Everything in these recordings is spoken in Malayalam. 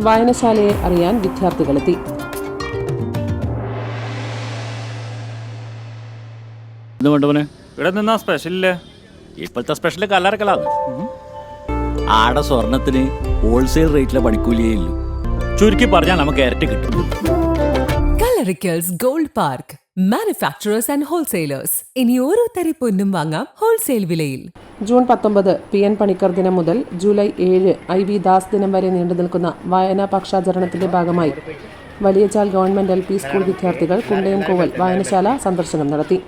വായനശാലയെ അറിയാൻ വിദ്യാർത്ഥികളെത്തി. ഇവിടെ നിന്നാ സ്പെഷ്യലില്ലേ? ഇപ്പോഴത്തെ സ്പെഷ്യൽ കല്ലറക്കലാണ്. ആടെ സ്വർണത്തിന് ഹോൾസെയിൽ റേറ്റിലെ പണിക്കൂലിയേ ഇല്ലു. ചുരുക്കി പറഞ്ഞാൽ നമുക്ക് ഇരട്ടി കിട്ടും. Kallarickals gold park, manufacturers and wholesalers. ഇനി ഓരോ തരി പൊന്നും വാങ്ങാം ഹോൾസെയിൽ വിലയിൽ. ജൂൺ 19 PN പണിക്കർ ദിനം മുതൽ ജൂലൈ 7 IV ദാസ് ദിനം വരെ നീണ്ടു നിൽക്കുന്ന വായനാ പക്ഷാചരണത്തിന്റെ ഭാഗമായി വലിയചാൽ ഗവൺമെന്റ് LP സ്കൂൾ വിദ്യാർത്ഥികൾ കുണ്ടയൻകോവൽ വായനശാല സന്ദർശനം നടത്തി.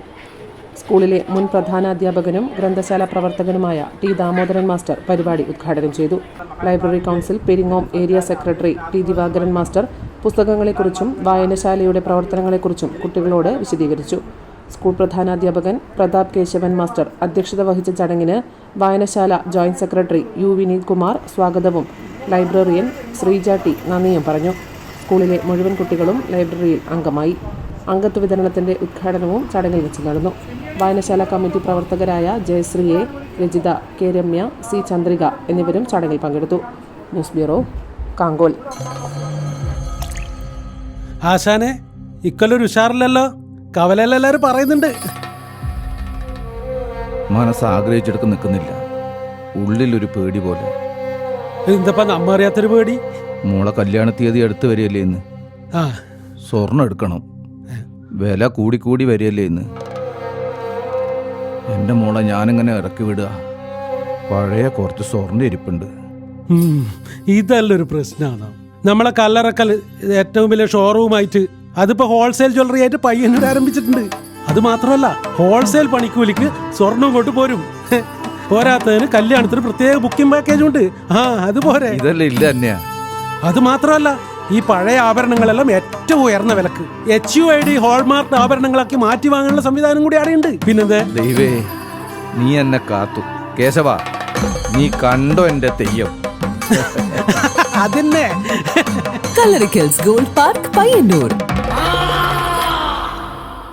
സ്കൂളിലെ മുൻ പ്രധാനാധ്യാപകനും ഗ്രന്ഥശാല പ്രവർത്തകനുമായ T ദാമോദരൻ മാസ്റ്റർ പരിപാടി ഉദ്ഘാടനം ചെയ്തു. Library council Peringome area secretary T Divakaran master പുസ്തകങ്ങളെക്കുറിച്ചും വായനശാലയുടെ പ്രവർത്തനങ്ങളെക്കുറിച്ചും കുട്ടികളോട് വിശദീകരിച്ചു. സ്കൂൾ പ്രധാനാധ്യാപകൻ പ്രതാപ് കേശവൻ മാസ്റ്റർ അധ്യക്ഷത വഹിച്ച ചടങ്ങിന് വായനശാല joint secretary U Vineeth Kumar സ്വാഗതവും ലൈബ്രറിയൻ ശ്രീജ T നന്ദിയും പറഞ്ഞു. സ്കൂളിലെ മുഴുവൻ കുട്ടികളും ലൈബ്രറിയിൽ അംഗമായി. അംഗത്വ വിതരണത്തിന്റെ ഉദ്ഘാടനവും ചടങ്ങിൽ വെച്ച് നടന്നു. വായനശാല കമ്മിറ്റി പ്രവർത്തകരായ Jayashree A, Rajitha, K Ramya, C Chandrika എന്നിവരും ചടങ്ങിൽ പങ്കെടുത്തു. News bureau, Kankol. ആശാനെ, ഇക്കൊല്ലൊരു ഉഷാറില്ലല്ലോ. കവലെല്ലാരും പറയുന്നുണ്ട്. മനസ്സ് ആഗ്രഹിച്ചെടുത്ത് നിൽക്കുന്നില്ല. ഉള്ളിലൊരു പേടി പോലെ. എന്തപ്പാ നമ്മ അറിയാത്തൊരു പേടി? മോളെ കല്യാണ തീയതി അടുത്ത് വരികയല്ലേ ഇന്ന്. സ്വർണ്ണം എടുക്കണം. വില കൂടി വരികയല്ലേ ഇന്ന്. എൻ്റെ മോളെ ഞാനിങ്ങനെ ഇറക്കി വിടുക. പഴയ കുറച്ച് സ്വർണ്ണം ഇരിപ്പുണ്ട്. ഇതല്ലൊരു പ്രശ്നമാണ്. നമ്മളെ കല്ലറക്കൽ ഏറ്റവും വലിയ ഷോറൂമായിട്ട് അതിപ്പോ ഹോൾസെയിൽ ജ്വല്ലറി ആയിട്ട് പയ്യന്നൂർ ആരംഭിച്ചിട്ടുണ്ട്. അത് മാത്രമല്ല, ഹോൾസെയിൽ പണിക്കൂലിക്ക് സ്വർണം കൊണ്ട് പോരും. പോരാത്തതിന് കല്യാണത്തിന് പ്രത്യേക ബുക്കിംഗ് പാക്കേജ് ഉണ്ട്. അതുപോലെ ഇതല്ലേ ഇല്ല തന്നെയാ. അത് മാത്രമല്ല, ഈ പഴയ ആഭരണങ്ങളെല്ലാം ഏറ്റവും ഉയർന്ന വിലക്ക് HUID ഹോൾമാർക്ക് ആഭരണങ്ങളാക്കി മാറ്റി വാങ്ങാനുള്ള സംവിധാനം കൂടി അവിടെയുണ്ട്. പിന്നെന്താ ദൈവേ, നീ എന്നെ കാത്തു. കേശവ, നീ കണ്ടോ എന്റെ തെയ്യം? അതന്നെ. Kallarickals gold park, Payyanur.